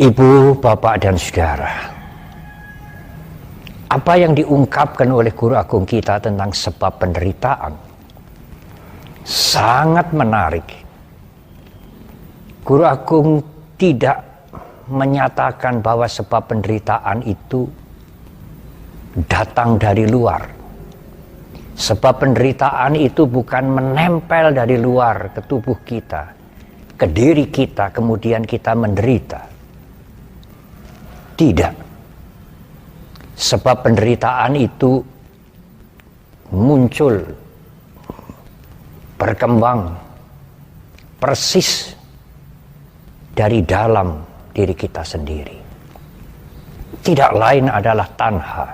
Ibu, bapak, dan saudara, apa yang diungkapkan oleh Guru Agung kita tentang sebab penderitaan sangat menarik. Guru Agung tidak menyatakan bahwa sebab penderitaan itu datang dari luar. Sebab penderitaan itu bukan menempel dari luar ke tubuh kita, ke diri kita, kemudian kita menderita. Tidak. Sebab penderitaan itu muncul, berkembang, persis dari dalam diri kita sendiri. Tidak lain adalah tanha,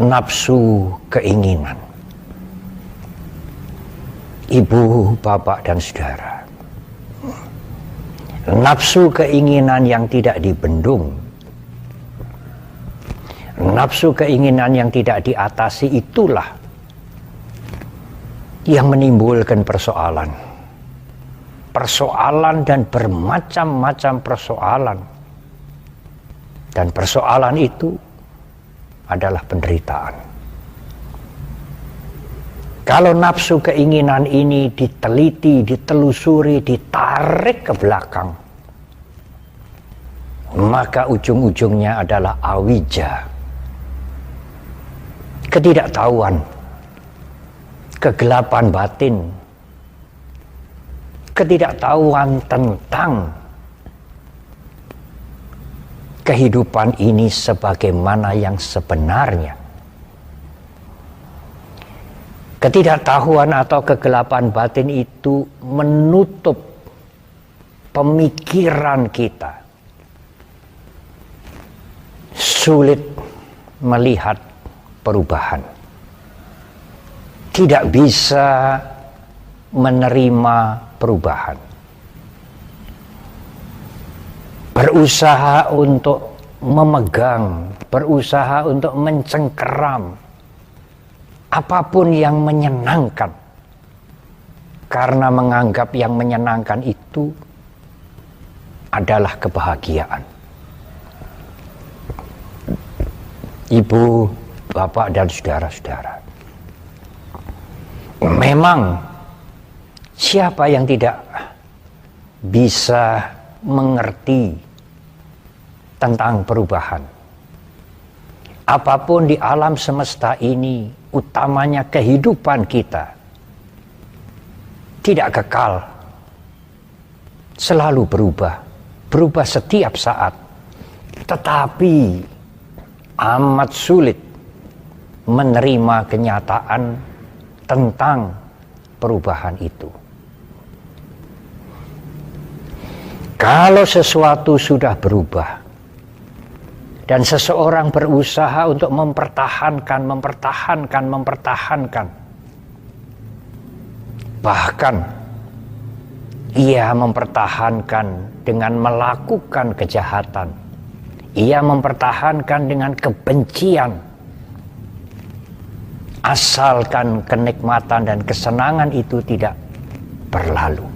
nafsu keinginan. Ibu, bapak, dan saudara, nafsu keinginan yang tidak dibendung, nafsu keinginan yang tidak diatasi, itulah yang menimbulkan persoalan. Persoalan dan bermacam-macam persoalan. Dan persoalan itu adalah penderitaan. Kalau nafsu keinginan ini diteliti, ditelusuri, ditarik ke belakang, maka ujung-ujungnya adalah awija, ketidaktahuan, kegelapan batin, ketidaktahuan tentang kehidupan ini sebagaimana yang sebenarnya. Ketidaktahuan atau kegelapan batin itu menutup pemikiran kita. Sulit melihat perubahan. Tidak bisa menerima perubahan. Berusaha untuk memegang, berusaha untuk mencengkeram apapun yang menyenangkan, karena menganggap yang menyenangkan itu adalah kebahagiaan. Ibu, bapak, dan saudara-saudara, memang siapa yang tidak bisa mengerti tentang perubahan? Apapun di alam semesta ini, utamanya kehidupan kita, tidak kekal, selalu berubah, berubah setiap saat. Tetapi amat sulit menerima kenyataan tentang perubahan itu. Kalau sesuatu sudah berubah dan seseorang berusaha untuk mempertahankan, bahkan ia mempertahankan dengan melakukan kejahatan, ia mempertahankan dengan kebencian, asalkan kenikmatan dan kesenangan itu tidak berlalu.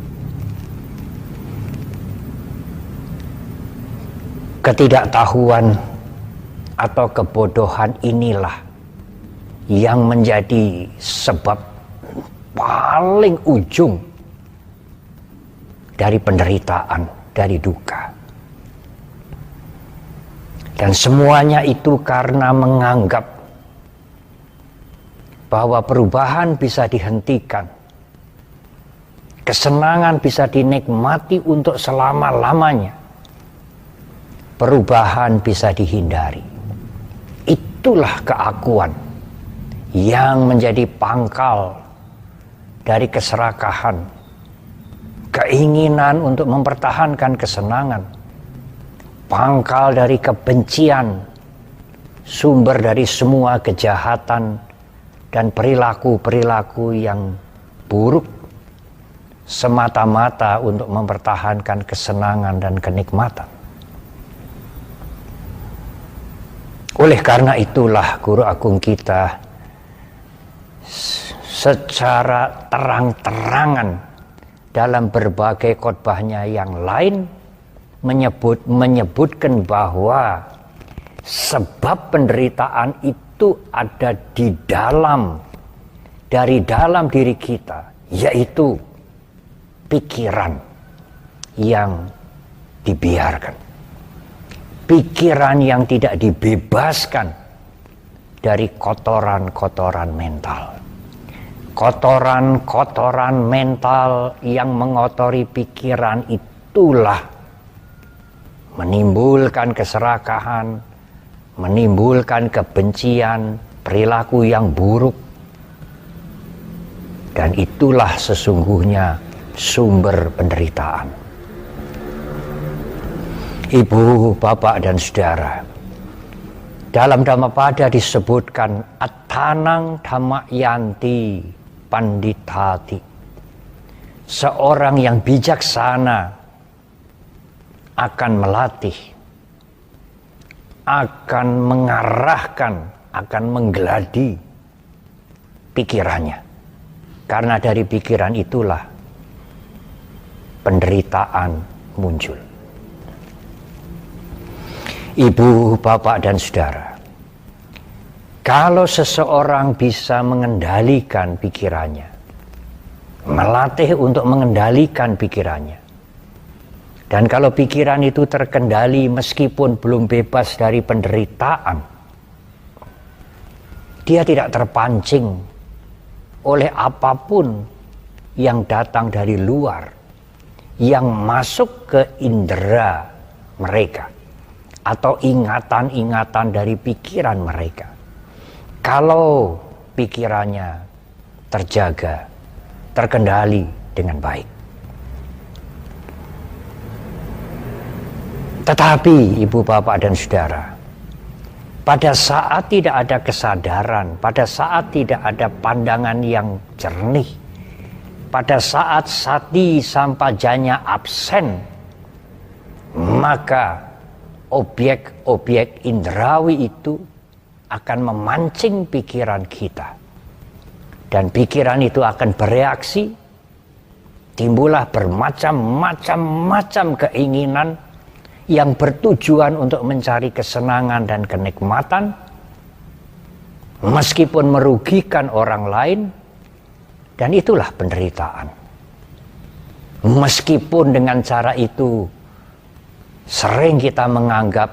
Ketidaktahuan atau kebodohan inilah yang menjadi sebab paling ujung dari penderitaan, dari duka. Dan semuanya itu karena menganggap bahwa perubahan bisa dihentikan, kesenangan bisa dinikmati untuk selama-lamanya, perubahan bisa dihindari. Itulah keakuan yang menjadi pangkal dari keserakahan, keinginan untuk mempertahankan kesenangan, pangkal dari kebencian, sumber dari semua kejahatan dan perilaku-perilaku yang buruk, semata-mata untuk mempertahankan kesenangan dan kenikmatan. Oleh karena itulah Guru Agung kita secara terang-terangan dalam berbagai khotbahnya yang lain menyebutkan bahwa sebab penderitaan itu ada dari dalam diri kita, yaitu pikiran yang dibiarkan, pikiran yang tidak dibebaskan dari kotoran-kotoran mental. Kotoran-kotoran mental yang mengotori pikiran itulah menimbulkan keserakahan, menimbulkan kebencian, perilaku yang buruk. Dan itulah sesungguhnya sumber penderitaan. Ibu, bapak, dan saudara, dalam Dhammapada disebutkan Attanang Dhammayanti Panditati, seorang yang bijaksana akan melatih, akan mengarahkan, akan menggeladi pikirannya. Karena dari pikiran itulah penderitaan muncul. Ibu, bapak, dan saudara, kalau seseorang bisa mengendalikan pikirannya, melatih untuk mengendalikan pikirannya, dan kalau pikiran itu terkendali meskipun belum bebas dari penderitaan, dia tidak terpancing oleh apapun yang datang dari luar, yang masuk ke indera mereka, atau ingatan-ingatan dari pikiran mereka. Kalau pikirannya terjaga, terkendali dengan baik. Tetapi ibu, bapak, dan saudara, pada saat tidak ada kesadaran, pada saat tidak ada pandangan yang jernih, pada saat sati sampajanya absen, maka objek-objek indrawi itu akan memancing pikiran kita. Dan pikiran itu akan bereaksi, timbullah bermacam-macam keinginan yang bertujuan untuk mencari kesenangan dan kenikmatan, meskipun merugikan orang lain, dan itulah penderitaan. Meskipun dengan cara itu sering kita menganggap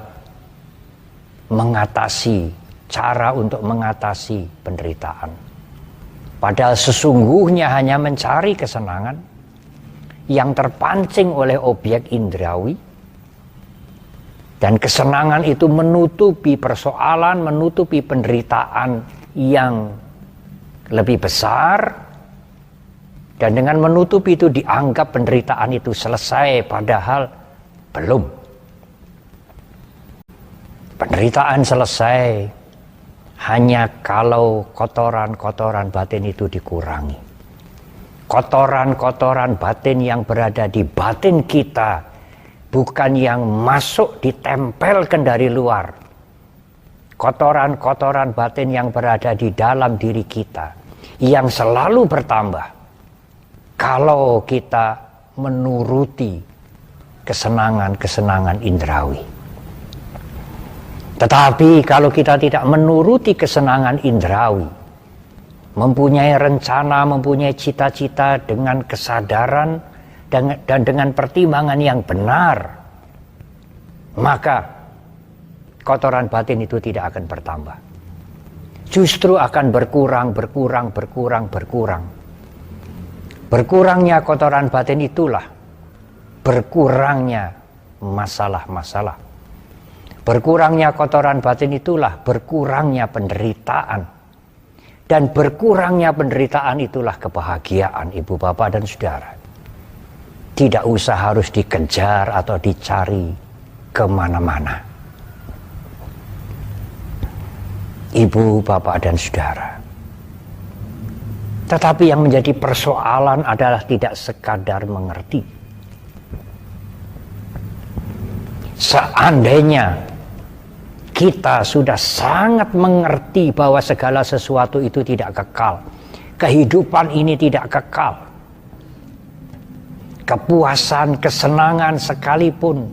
cara untuk mengatasi penderitaan. Padahal sesungguhnya hanya mencari kesenangan yang terpancing oleh objek indrawi. Dan kesenangan itu menutupi persoalan, menutupi penderitaan yang lebih besar. Dan dengan menutupi itu dianggap penderitaan itu selesai, padahal belum. Penderitaan selesai hanya kalau kotoran-kotoran batin itu dikurangi. Kotoran-kotoran batin yang berada di batin kita, bukan yang masuk ditempelkan dari luar. Kotoran-kotoran batin yang berada di dalam diri kita, yang selalu bertambah kalau kita menuruti kesenangan-kesenangan indrawi. Tetapi kalau kita tidak menuruti kesenangan indrawi, mempunyai rencana, mempunyai cita-cita dengan kesadaran dan dengan pertimbangan yang benar, maka kotoran batin itu tidak akan bertambah. Justru akan berkurang. Berkurangnya kotoran batin itulah berkurangnya masalah-masalah. Berkurangnya kotoran batin itulah berkurangnya penderitaan. Dan berkurangnya penderitaan itulah kebahagiaan, ibu, bapak, dan saudara. Tidak usah harus dikejar atau dicari kemana-mana. Ibu, bapak, dan saudara. Tetapi yang menjadi persoalan adalah tidak sekadar mengerti. Seandainya kita sudah sangat mengerti bahwa segala sesuatu itu tidak kekal, kehidupan ini tidak kekal, kepuasan, kesenangan sekalipun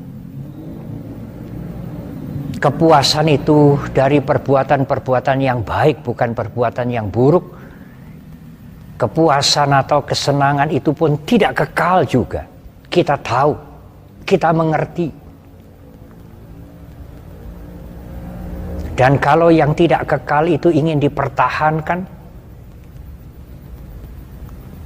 Kepuasan itu dari perbuatan-perbuatan yang baik, bukan perbuatan yang buruk. Kepuasan atau kesenangan itu pun tidak kekal juga. Kita tahu, kita mengerti. Dan kalau yang tidak kekal itu ingin dipertahankan,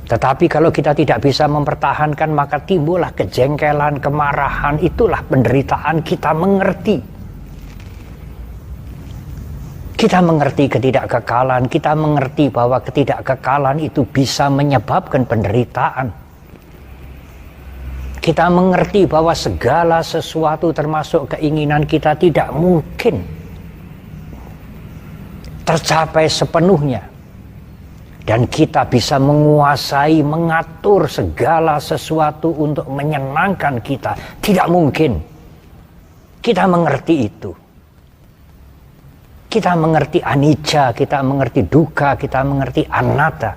tetapi kalau kita tidak bisa mempertahankan, maka timbullah kejengkelan, kemarahan, itulah penderitaan. Kita mengerti. Kita mengerti ketidakkekalan, kita mengerti bahwa ketidakkekalan itu bisa menyebabkan penderitaan. Kita mengerti bahwa segala sesuatu termasuk keinginan kita tidak mungkin tercapai sepenuhnya. Dan kita bisa menguasai, mengatur segala sesuatu untuk menyenangkan kita. Tidak mungkin. Kita mengerti itu. Kita mengerti anicca, kita mengerti dukkha, kita mengerti anatta.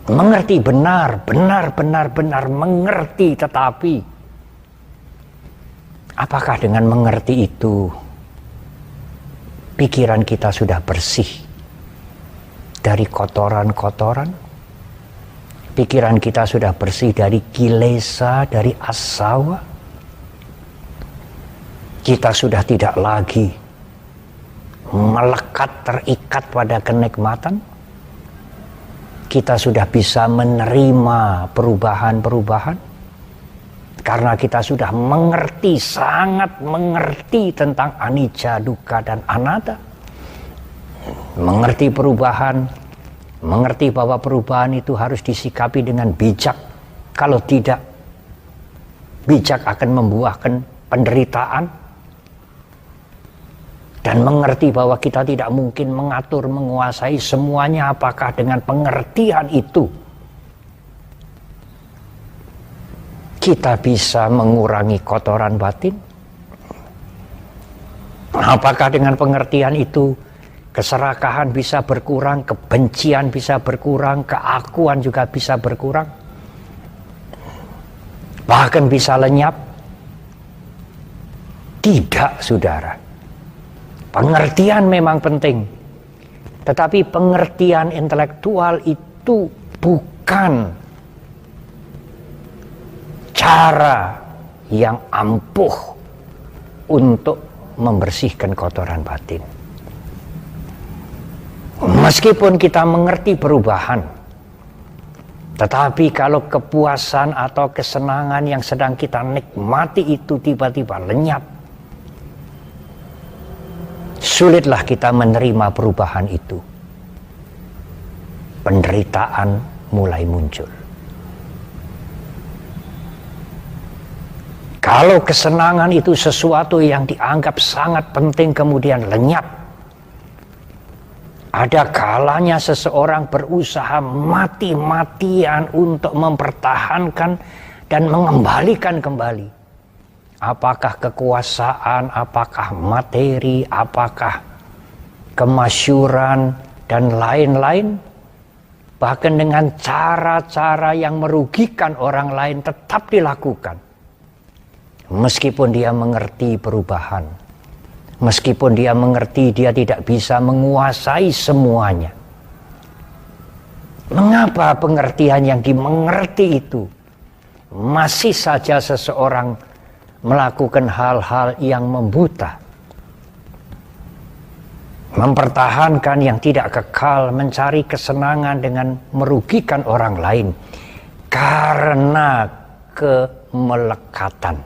Mengerti benar mengerti, tetapi apakah dengan mengerti itu pikiran kita sudah bersih dari kotoran-kotoran? Pikiran kita sudah bersih dari kilesa, dari asawa? Kita sudah tidak lagi melekat, terikat pada kenikmatan. Kita sudah bisa menerima perubahan-perubahan karena kita sudah mengerti, sangat mengerti tentang anicca, dukkha, dan anatta. Mengerti perubahan, mengerti bahwa perubahan itu harus disikapi dengan bijak. Kalau tidak, bijak akan membuahkan penderitaan. Dan mengerti bahwa kita tidak mungkin mengatur, menguasai semuanya. Apakah dengan pengertian itu kita bisa mengurangi kotoran batin? Apakah dengan pengertian itu keserakahan bisa berkurang, kebencian bisa berkurang, keakuan juga bisa berkurang, bahkan bisa lenyap? Tidak, saudara. Pengertian memang penting, tetapi pengertian intelektual itu bukan cara yang ampuh untuk membersihkan kotoran batin. Meskipun kita mengerti perubahan, tetapi kalau kepuasan atau kesenangan yang sedang kita nikmati itu tiba-tiba lenyap, sulitlah kita menerima perubahan itu. Penderitaan mulai muncul. Kalau kesenangan itu sesuatu yang dianggap sangat penting kemudian lenyap, ada kalanya seseorang berusaha mati-matian untuk mempertahankan dan mengembalikan kembali. Apakah kekuasaan, apakah materi, apakah kemasyhuran, dan lain-lain. Bahkan dengan cara-cara yang merugikan orang lain tetap dilakukan. Meskipun dia mengerti perubahan. Meskipun dia mengerti dia tidak bisa menguasai semuanya. Mengapa pengertian yang dimengerti itu masih saja seseorang melakukan hal-hal yang membuta, mempertahankan yang tidak kekal, mencari kesenangan dengan merugikan orang lain karena kemelekatan.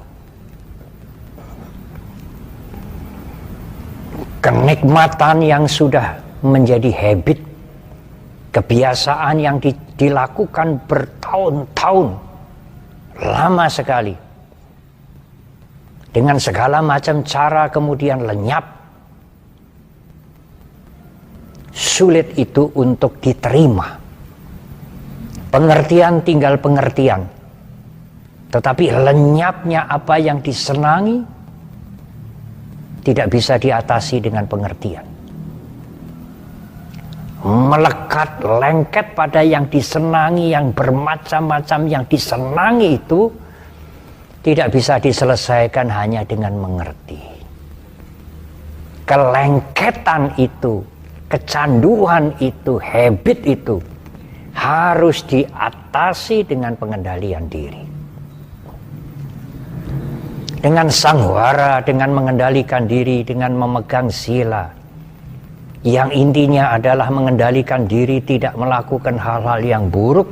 Kenikmatan yang sudah menjadi habit, kebiasaan yang dilakukan bertahun-tahun, lama sekali, dengan segala macam cara kemudian lenyap. Sulit itu untuk diterima. Pengertian tinggal pengertian, tetapi lenyapnya apa yang disenangi tidak bisa diatasi dengan pengertian. Melekat, lengket pada yang disenangi, yang bermacam-macam yang disenangi itu tidak bisa diselesaikan hanya dengan mengerti. kelengketan itu, kecanduan itu, habit itu harus diatasi dengan pengendalian diri. Dengan sanghwara, dengan mengendalikan diri, dengan memegang sila. Yang intinya adalah mengendalikan diri tidak melakukan hal-hal yang buruk,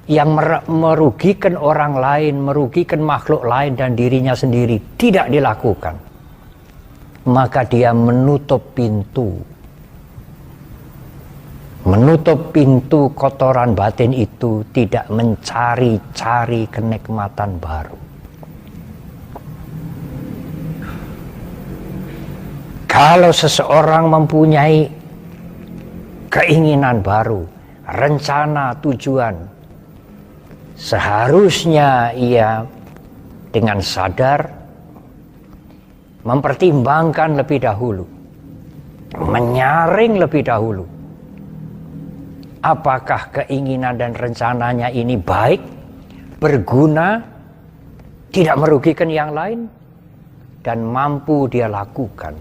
yang merugikan orang lain, merugikan makhluk lain dan dirinya sendiri, tidak dilakukan. Maka dia menutup pintu. Menutup pintu kotoran batin itu, tidak mencari-cari kenikmatan baru. Kalau seseorang mempunyai keinginan baru, rencana, tujuan, seharusnya ia dengan sadar mempertimbangkan lebih dahulu, menyaring lebih dahulu. Apakah keinginan dan rencananya ini baik, berguna, tidak merugikan yang lain, dan mampu dia lakukan.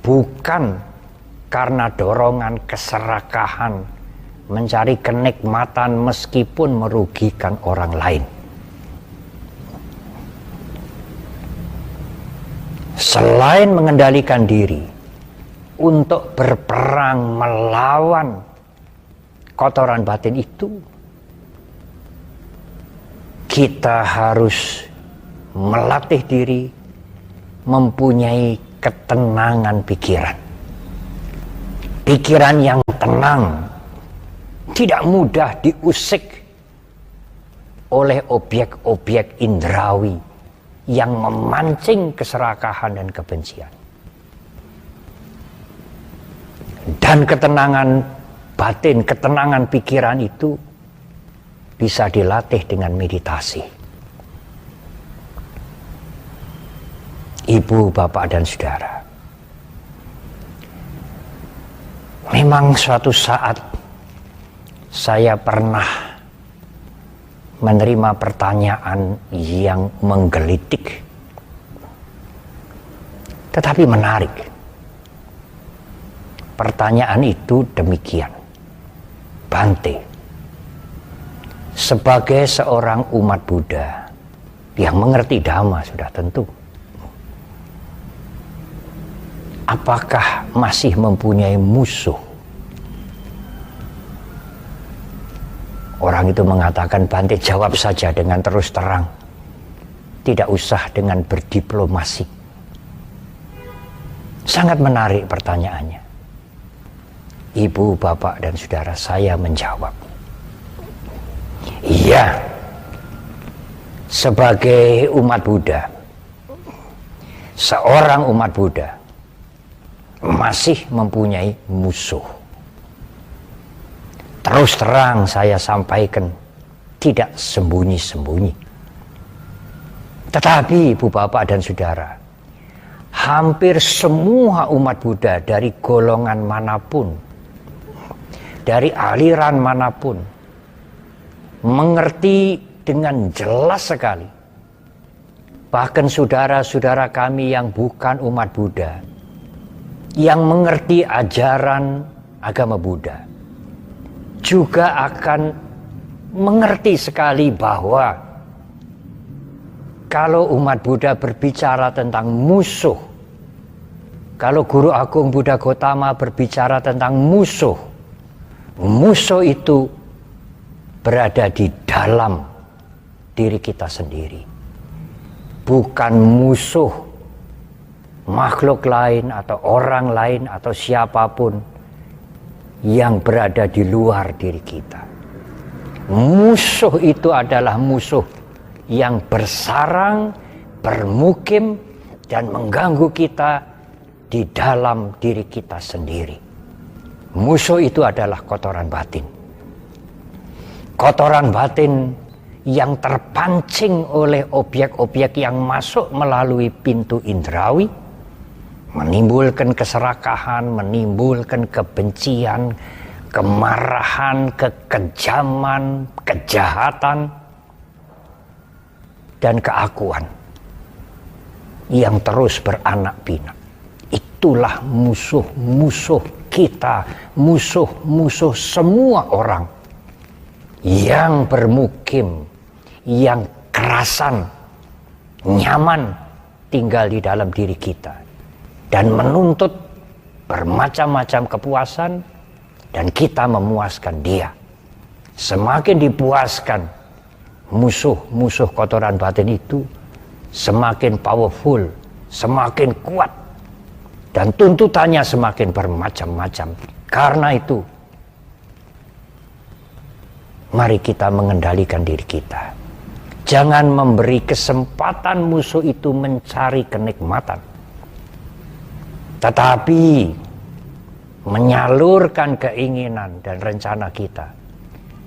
Bukan karena dorongan keserakahan, mencari kenikmatan meskipun merugikan orang lain. Selain mengendalikan diri untuk berperang melawan kotoran batin itu, kita harus melatih diri mempunyai ketenangan pikiran. Pikiran yang tenang, tidak mudah diusik oleh objek-objek indrawi yang memancing keserakahan dan kebencian. Dan ketenangan batin, ketenangan pikiran itu bisa dilatih dengan meditasi. Ibu, bapak, dan saudara, memang suatu saat saya pernah menerima pertanyaan yang menggelitik, tetapi menarik. Pertanyaan itu demikian, Bante, sebagai seorang umat Buddha yang mengerti Dhamma sudah tentu, apakah masih mempunyai musuh? Orang itu mengatakan, Bante, jawab saja dengan terus terang, tidak usah dengan berdiplomasi. Sangat menarik pertanyaannya. Ibu, bapak, dan saudara, saya menjawab, iya, sebagai umat Buddha, seorang umat Buddha masih mempunyai musuh. Terus terang saya sampaikan, tidak sembunyi-sembunyi. Tetapi ibu, bapak, dan saudara, hampir semua umat Buddha dari golongan manapun, dari aliran manapun, mengerti dengan jelas sekali. Bahkan saudara-saudara kami yang bukan umat Buddha, yang mengerti ajaran agama Buddha, juga akan mengerti sekali bahwa kalau umat Buddha berbicara tentang musuh, kalau Guru Agung Buddha Gautama berbicara tentang musuh, musuh itu berada di dalam diri kita sendiri, bukan musuh makhluk lain atau orang lain atau siapapun yang berada di luar diri kita. Musuh itu adalah musuh yang bersarang, bermukim, dan mengganggu kita di dalam diri kita sendiri. Musuh itu adalah kotoran batin. Kotoran batin yang terpancing oleh objek-objek yang masuk melalui pintu indrawi, menimbulkan keserakahan, menimbulkan kebencian, kemarahan, kekejaman, kejahatan, dan keakuan yang terus beranak pinak. Itulah musuh-musuh kita, musuh-musuh semua orang yang bermukim, yang kerasan, nyaman tinggal di dalam diri kita dan menuntut bermacam-macam kepuasan, dan kita memuaskan dia. Semakin dipuaskan musuh-musuh kotoran batin itu, semakin powerful, semakin kuat, dan tuntutannya semakin bermacam-macam. Karena itu, mari kita mengendalikan diri kita. Jangan memberi kesempatan musuh itu mencari kenikmatan, tetapi menyalurkan keinginan dan rencana kita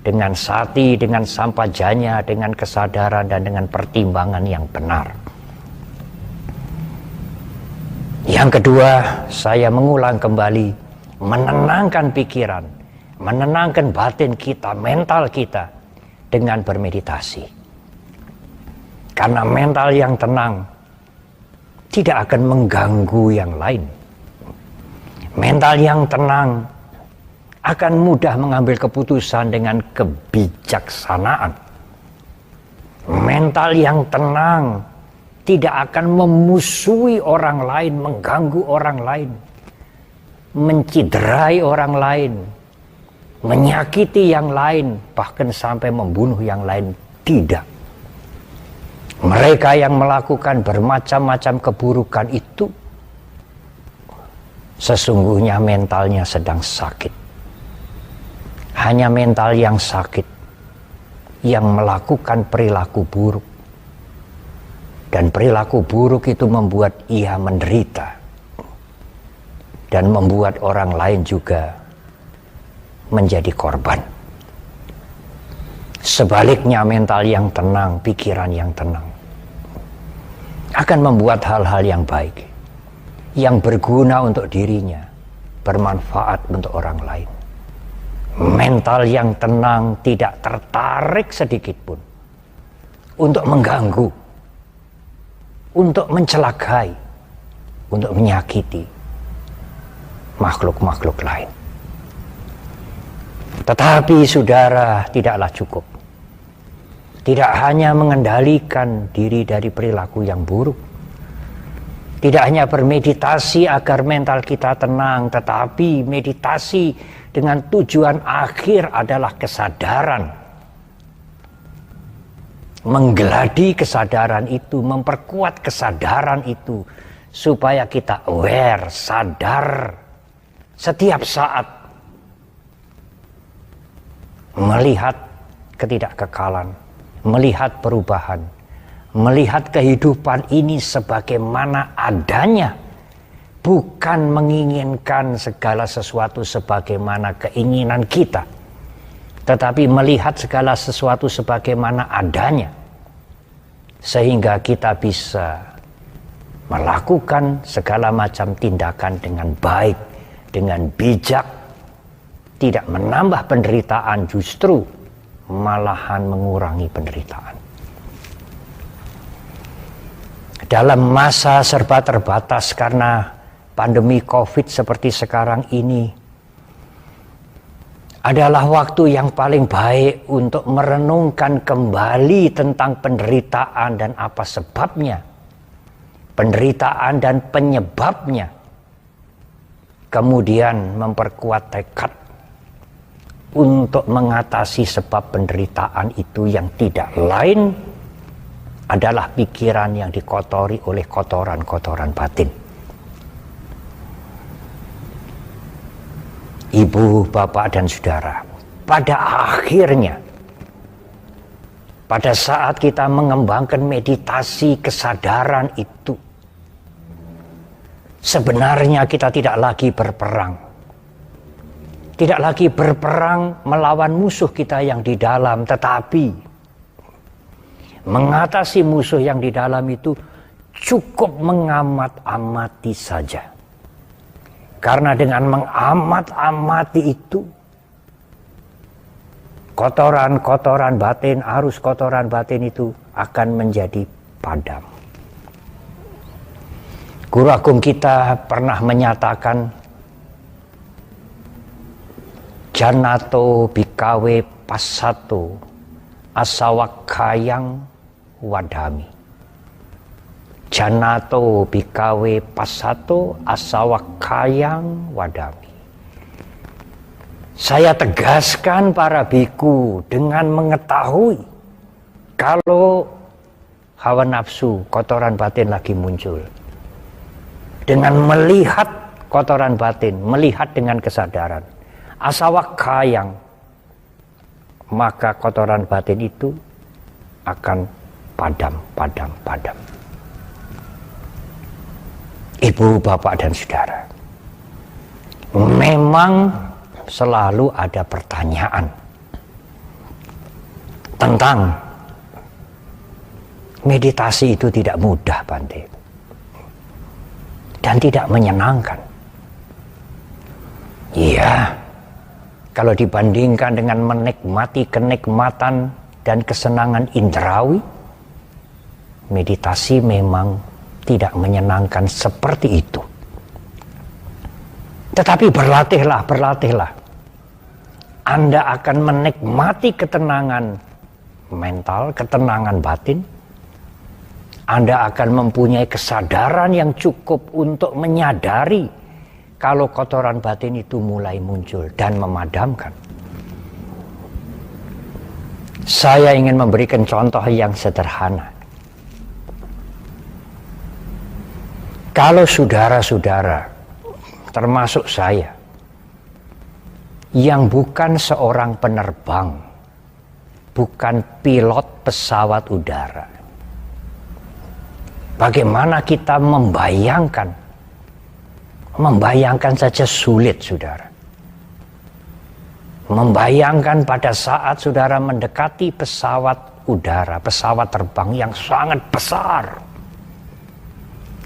dengan sati, dengan sampajanya, dengan kesadaran dan dengan pertimbangan yang benar. Yang kedua, saya mengulang kembali, menenangkan pikiran, menenangkan batin kita, mental kita dengan bermeditasi. Karena mental yang tenang tidak akan mengganggu yang lain. Mental yang tenang akan mudah mengambil keputusan dengan kebijaksanaan. Mental yang tenang tidak akan memusuhi orang lain, mengganggu orang lain, menciderai orang lain, menyakiti yang lain, bahkan sampai membunuh yang lain. Tidak. Mereka yang melakukan bermacam-macam keburukan itu sesungguhnya mentalnya sedang sakit. Hanya mental yang sakit yang melakukan perilaku buruk. Dan perilaku buruk itu membuat ia menderita. Dan membuat orang lain juga menjadi korban. Sebaliknya mental yang tenang, pikiran yang tenang akan membuat hal-hal yang baik, yang berguna untuk dirinya, bermanfaat untuk orang lain. Mental yang tenang tidak tertarik sedikit pun untuk mengganggu, untuk mencelakai, untuk menyakiti makhluk-makhluk lain. Tetapi saudara, tidaklah cukup. Tidak hanya mengendalikan diri dari perilaku yang buruk. Tidak hanya bermeditasi agar mental kita tenang, tetapi meditasi dengan tujuan akhir adalah kesadaran. Menggeladi kesadaran itu, memperkuat kesadaran itu, supaya kita aware, sadar setiap saat melihat ketidakkekalan, melihat perubahan, melihat kehidupan ini sebagaimana adanya, bukan menginginkan segala sesuatu sebagaimana keinginan kita, tetapi melihat segala sesuatu sebagaimana adanya, sehingga kita bisa melakukan segala macam tindakan dengan baik, dengan bijak, tidak menambah penderitaan, justru malahan mengurangi penderitaan. Dalam masa serba terbatas karena pandemi COVID seperti sekarang ini, adalah waktu yang paling baik untuk merenungkan kembali tentang penderitaan dan apa sebabnya, penderitaan dan penyebabnya, kemudian memperkuat tekad untuk mengatasi sebab penderitaan itu yang tidak lain adalah pikiran yang dikotori oleh kotoran-kotoran batin. Ibu, bapak, dan saudara, pada akhirnya, pada saat kita mengembangkan meditasi kesadaran itu, sebenarnya kita tidak lagi berperang. Tidak lagi berperang melawan musuh kita yang di dalam, tetapi mengatasi musuh yang di dalam itu cukup mengamat-amati saja. Karena dengan mengamat-amati itu, kotoran-kotoran batin, arus kotoran batin itu akan menjadi padam. Guru agung kita pernah menyatakan, Janato bikawe pasato asawakayang wadami. Janato bikawe pasato asawakayang wadami. Saya tegaskan para biku dengan mengetahui kalau hawa nafsu, kotoran batin lagi muncul. Dengan melihat kotoran batin, melihat dengan kesadaran. Asawakayang, maka kotoran batin itu akan padam. Ibu, bapak, dan saudara, memang selalu ada pertanyaan tentang meditasi. Itu tidak mudah, Bante, dan tidak menyenangkan. Iya, kalau dibandingkan dengan menikmati kenikmatan dan kesenangan indrawi, meditasi memang tidak menyenangkan seperti itu. Tetapi berlatihlah. Anda akan menikmati ketenangan mental, ketenangan batin. Anda akan mempunyai kesadaran yang cukup untuk menyadari kalau kotoran batin itu mulai muncul dan memadamkan. Saya ingin memberikan contoh yang sederhana. Kalau saudara-saudara, termasuk saya, yang bukan seorang penerbang, bukan pilot pesawat udara, bagaimana kita membayangkan saja sulit, saudara. Membayangkan pada saat saudara mendekati pesawat udara, pesawat terbang yang sangat besar,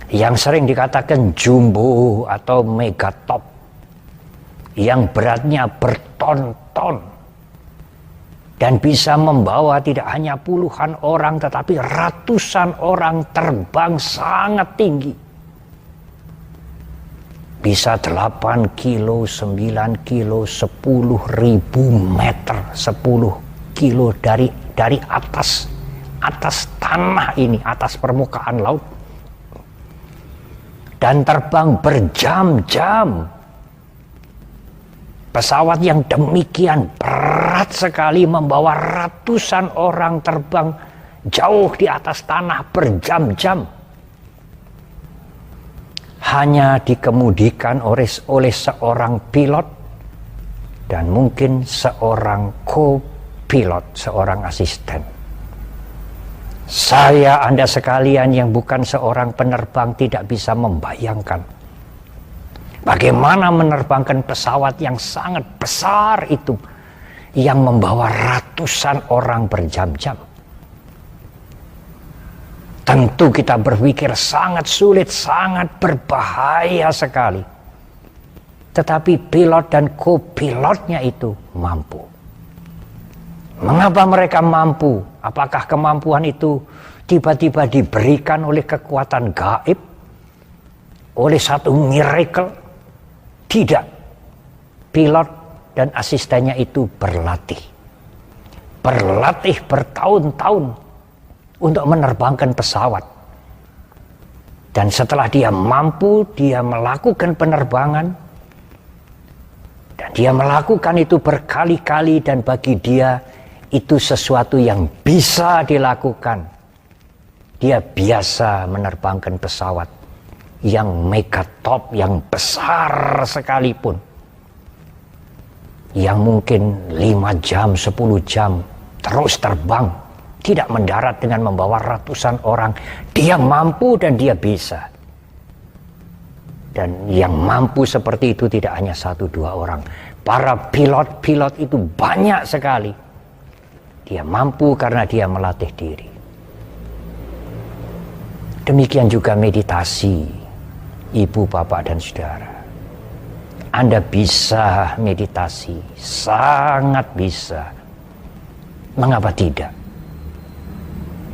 yang sering dikatakan jumbo atau megatop, yang beratnya berton-ton dan bisa membawa tidak hanya puluhan orang tetapi ratusan orang terbang sangat tinggi. Bisa 8 kilo, 9 kilo, 10.000 meter, 10 kilo dari atas tanah ini, atas permukaan laut. Dan terbang berjam-jam. Pesawat yang demikian berat sekali membawa ratusan orang terbang jauh di atas tanah berjam-jam. Hanya dikemudikan oleh seorang pilot dan mungkin seorang co-pilot, seorang asisten. Saya, Anda sekalian yang bukan seorang penerbang tidak bisa membayangkan bagaimana menerbangkan pesawat yang sangat besar itu, yang membawa ratusan orang berjam-jam. Tentu kita berpikir sangat sulit, sangat berbahaya sekali. Tetapi pilot dan co-pilotnya itu mampu. Mengapa mereka mampu? Apakah kemampuan itu tiba-tiba diberikan oleh kekuatan gaib? Oleh satu miracle? Tidak. Pilot dan asistennya itu berlatih. Berlatih bertahun-tahun untuk menerbangkan pesawat. Dan setelah dia mampu, dia melakukan penerbangan. Dan dia melakukan itu berkali-kali, dan bagi dia itu sesuatu yang bisa dilakukan. Dia biasa menerbangkan pesawat yang megatop, yang besar sekalipun. Yang mungkin 5 jam, 10 jam terus terbang. Tidak mendarat dengan membawa ratusan orang. Dia mampu dan dia bisa. Dan yang mampu seperti itu tidak hanya 1-2 orang. Para pilot-pilot itu banyak sekali. Dia mampu karena dia melatih diri. Demikian juga meditasi, ibu, bapak, dan saudara. Anda bisa meditasi, sangat bisa. Mengapa tidak?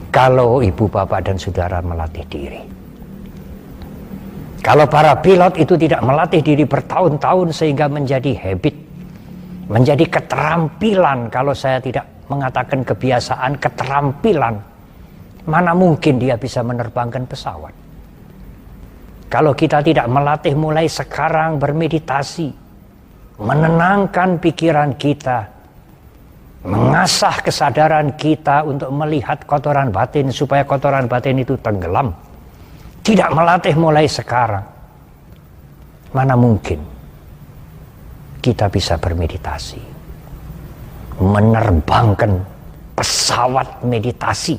Kalau ibu, bapak, dan saudara melatih diri. Kalau para pilot itu tidak melatih diri bertahun-tahun sehingga menjadi habit, menjadi keterampilan, kalau saya tidak mengatakan kebiasaan, keterampilan, mana mungkin dia bisa menerbangkan pesawat. Kalau kita tidak melatih mulai sekarang bermeditasi, menenangkan pikiran kita, mengasah kesadaran kita untuk melihat kotoran batin supaya kotoran batin itu tenggelam, tidak melatih mulai sekarang, mana mungkin kita bisa bermeditasi, menerbangkan pesawat meditasi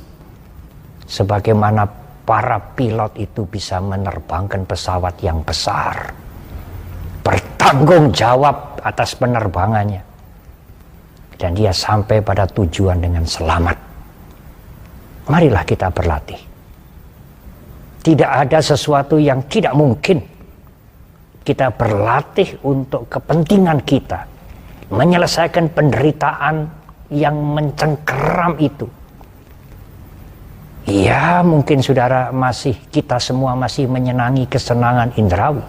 sebagaimana para pilot itu bisa menerbangkan pesawat yang besar, bertanggung jawab atas penerbangannya, dan dia sampai pada tujuan dengan selamat. Marilah kita berlatih. Tidak ada sesuatu yang tidak mungkin. Kita berlatih untuk kepentingan kita, menyelesaikan penderitaan yang mencengkeram itu. Ya, mungkin saudara kita semua masih menyenangi kesenangan indrawi.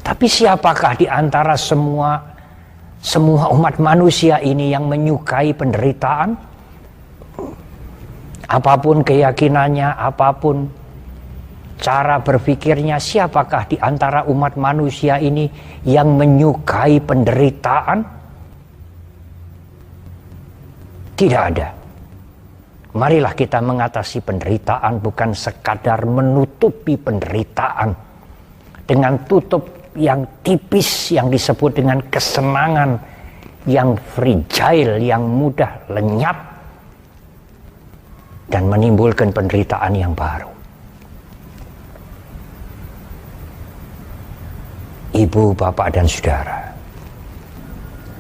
Tapi siapakah di antara semua umat manusia ini yang menyukai penderitaan? Apapun keyakinannya, apapun cara berpikirnya, siapakah di antara umat manusia ini yang menyukai penderitaan? Tidak ada. Marilah kita mengatasi penderitaan bukan sekadar menutupi penderitaan dengan tutup yang tipis yang disebut dengan kesenangan yang fragile, yang mudah lenyap dan menimbulkan penderitaan yang baru. Ibu, bapak, dan saudara,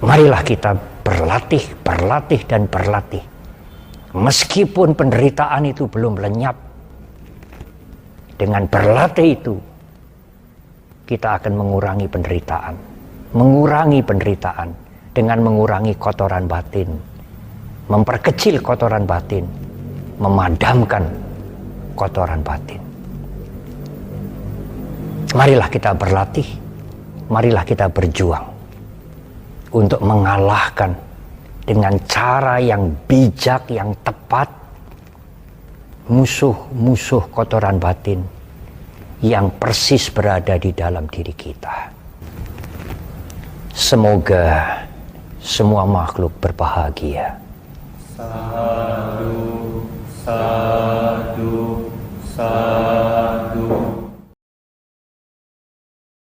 marilah kita berlatih, dan berlatih. Meskipun penderitaan itu belum lenyap, dengan berlatih itu kita akan mengurangi penderitaan. Mengurangi penderitaan dengan mengurangi kotoran batin, memperkecil kotoran batin, memadamkan kotoran batin. Marilah kita berlatih, marilah kita berjuang untuk mengalahkan dengan cara yang bijak, yang tepat, musuh-musuh kotoran batin yang persis berada di dalam diri kita. Semoga semua makhluk berbahagia. Salam.